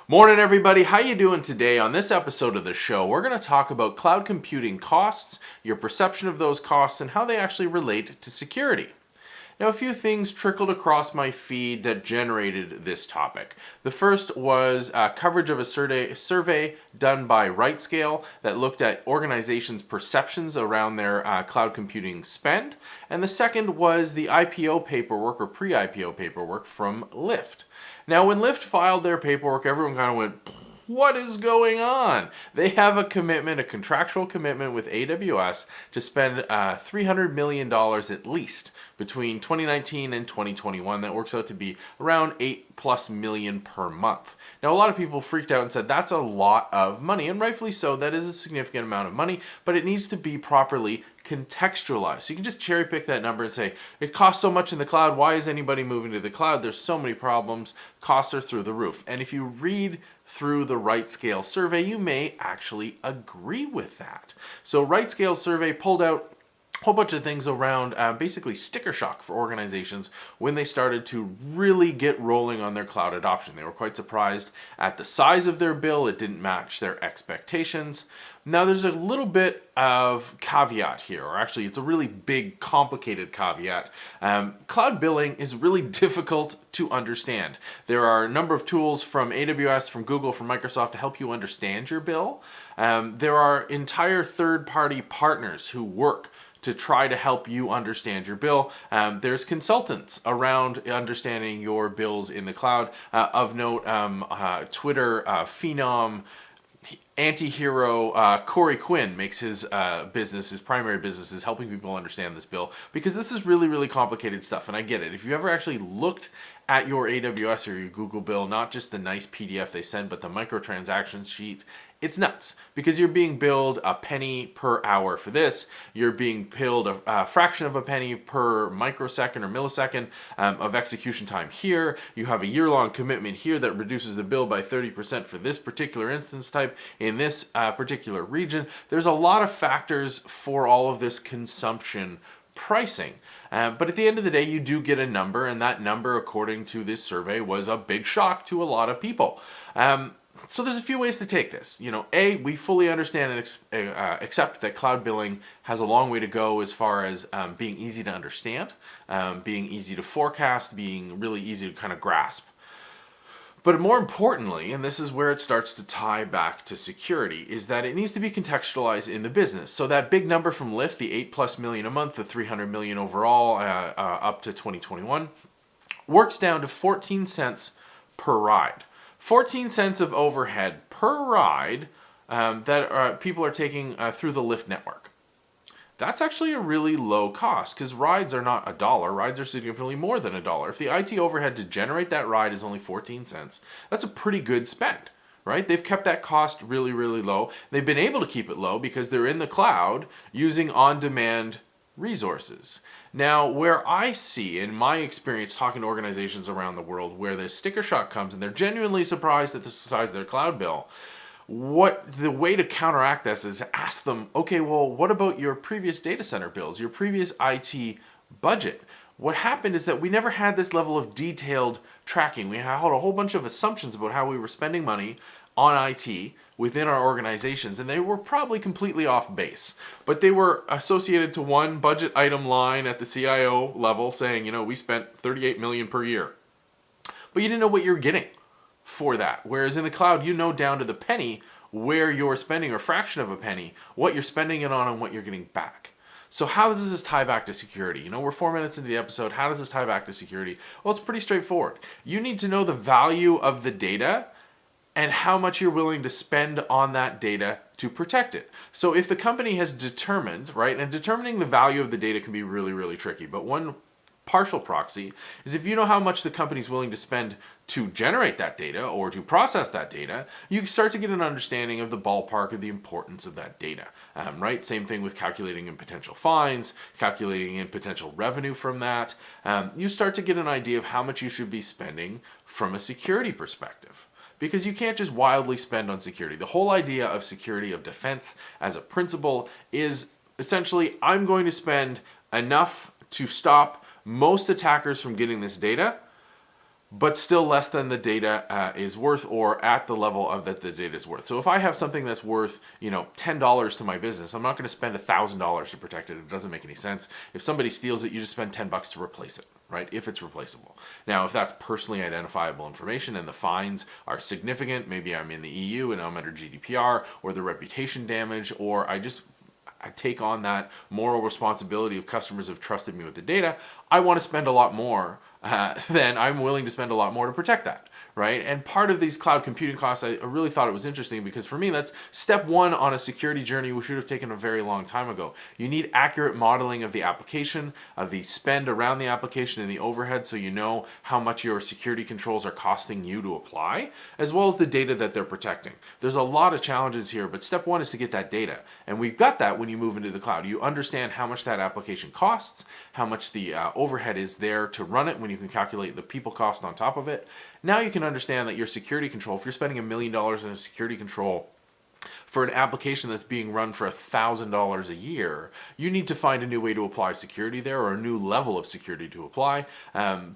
Morning everybody, how you doing today? On this episode of the show, we're going to talk about cloud computing costs, your perception of those costs, and how they actually relate to security. Now, a few things trickled across my feed that generated this topic. The first was coverage of a survey done by RightScale that looked at organizations' perceptions around their cloud computing spend. And the second was the IPO paperwork or pre-IPO paperwork from Lyft. Now, when Lyft filed their paperwork, everyone kind of went, what is going on? They have a commitment, a contractual commitment with AWS to spend $300 million at least between 2019 and 2021. That works out to be around $8+ million per month. Now, a lot of people freaked out and said that's a lot of money, and rightfully so. That is a significant amount of money, but it needs to be properly contextualized. So you can just cherry pick that number and say, it costs so much in the cloud, why is anybody moving to the cloud? There's so many problems, costs are through the roof. And if you read through the RightScale survey, you may actually agree with that. So RightScale survey pulled out a whole bunch of things around basically sticker shock for organizations when they started to really get rolling on their cloud adoption. They were quite surprised at the size of their bill. It didn't match their expectations. Now, there's a little bit of caveat here, or actually it's a really big, complicated caveat. Cloud billing is really difficult to understand. There are a number of tools from AWS, from Google, from Microsoft to help you understand your bill. There are entire third-party partners who work to try to help you understand your bill. There's consultants around understanding your bills in the cloud. Of note, Twitter phenom, anti-hero Corey Quinn makes his primary business is helping people understand this bill, because this is really, really complicated stuff, and I get it. If you ever actually looked at your AWS or your Google bill, not just the nice PDF they send, but the microtransactions sheet, it's nuts, because you're being billed a penny per hour for this. You're being billed a fraction of a penny per microsecond or millisecond of execution time here. You have a year-long commitment here that reduces the bill by 30% for this particular instance type in this particular region. There's a lot of factors for all of this consumption pricing. But at the end of the day, you do get a number, and that number, according to this survey, was a big shock to a lot of people. So there's a few ways to take this. A, we fully understand and accept that cloud billing has a long way to go as far as being easy to understand, being easy to forecast, being really easy to kind of grasp. But more importantly, and this is where it starts to tie back to security, is that it needs to be contextualized in the business. So that big number from Lyft, the $8+ million a month, the $300 million overall up to 2021, works down to 14 cents per ride. 14 cents of overhead per ride that people are taking through the Lyft network. That's actually a really low cost, because rides are not $1. Rides are significantly more than $1. If the IT overhead to generate that ride is only 14 cents, that's a pretty good spend, right? They've kept that cost really, really low. They've been able to keep it low because they're in the cloud using on-demand resources. Now, where I see, in my experience talking to organizations around the world, where the sticker shock comes and they're genuinely surprised at the size of their cloud bill, the way to counteract this is ask them, okay, well, what about your previous data center bills, your previous IT budget? What happened is that we never had this level of detailed tracking. We had a whole bunch of assumptions about how we were spending money on IT within our organizations, and they were probably completely off base. But they were associated to one budget item line at the CIO level saying, we spent $38 million per year. But you didn't know what you were getting for that. Whereas in the cloud, down to the penny where you're spending, or fraction of a penny, what you're spending it on and what you're getting back. So how does this tie back to security? We're 4 minutes into the episode. How does this tie back to security? Well, it's pretty straightforward. You need to know the value of the data and how much you're willing to spend on that data to protect it. So if the company has determined, right, and determining the value of the data can be really, really tricky, but one partial proxy is if you know how much the company's willing to spend to generate that data or to process that data, you start to get an understanding of the ballpark of the importance of that data, right? Same thing with calculating in potential fines, calculating in potential revenue from that. You start to get an idea of how much you should be spending from a security perspective. Because you can't just wildly spend on security. The whole idea of security, of defense as a principle, is essentially, I'm going to spend enough to stop most attackers from getting this data, but still less than the data is worth, or at the level of that the data is worth. So if I have something that's worth, $10 to my business, I'm not going to spend $1,000 to protect it. It doesn't make any sense. If somebody steals it, you just spend $10 to replace it, right? If it's replaceable. Now, if that's personally identifiable information and the fines are significant, maybe I'm in the EU and I'm under GDPR, or the reputation damage, or I take on that moral responsibility of customers have trusted me with the data, I want to spend a lot more then I'm willing to spend a lot more to protect that, right? And part of these cloud computing costs, I really thought it was interesting because for me, that's step one on a security journey we should have taken a very long time ago. You need accurate modeling of the application, of the spend around the application and the overhead, so you know how much your security controls are costing you to apply, as well as the data that they're protecting. There's a lot of challenges here, but step one is to get that data. And we've got that when you move into the cloud. You understand how much that application costs, how much the overhead is there to run it when you can calculate the people cost on top of it. Now you can understand that your security control, if you're spending $1 million in a security control for an application that's being run for $1,000 a year, you need to find a new way to apply security there, or a new level of security to apply,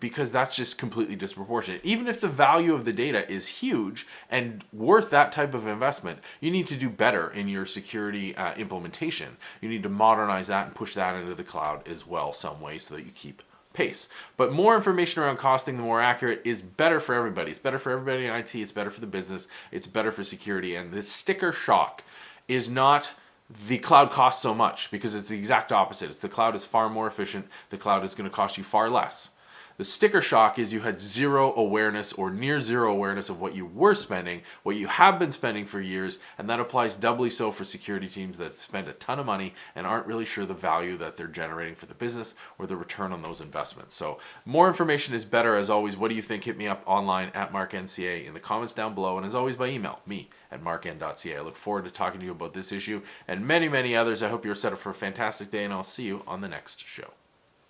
because that's just completely disproportionate. Even if the value of the data is huge and worth that type of investment, you need to do better in your security implementation. You need to modernize that and push that into the cloud as well some way so that you keep pace. But more information around costing, the more accurate, is better for everybody. It's better for everybody in IT, it's better for the business, it's better for security. And this sticker shock is not the cloud costs so much, because it's the exact opposite. It's the cloud is far more efficient, the cloud is going to cost you far less. The sticker shock is you had zero awareness or near zero awareness of what you were spending, what you have been spending for years, and that applies doubly so for security teams that spend a ton of money and aren't really sure the value that they're generating for the business or the return on those investments. So more information is better. As always, what do you think? Hit me up online at MarkNCA in the comments down below, and as always by email, me@markn.ca. I look forward to talking to you about this issue and many, many others. I hope you're set up for a fantastic day, and I'll see you on the next show.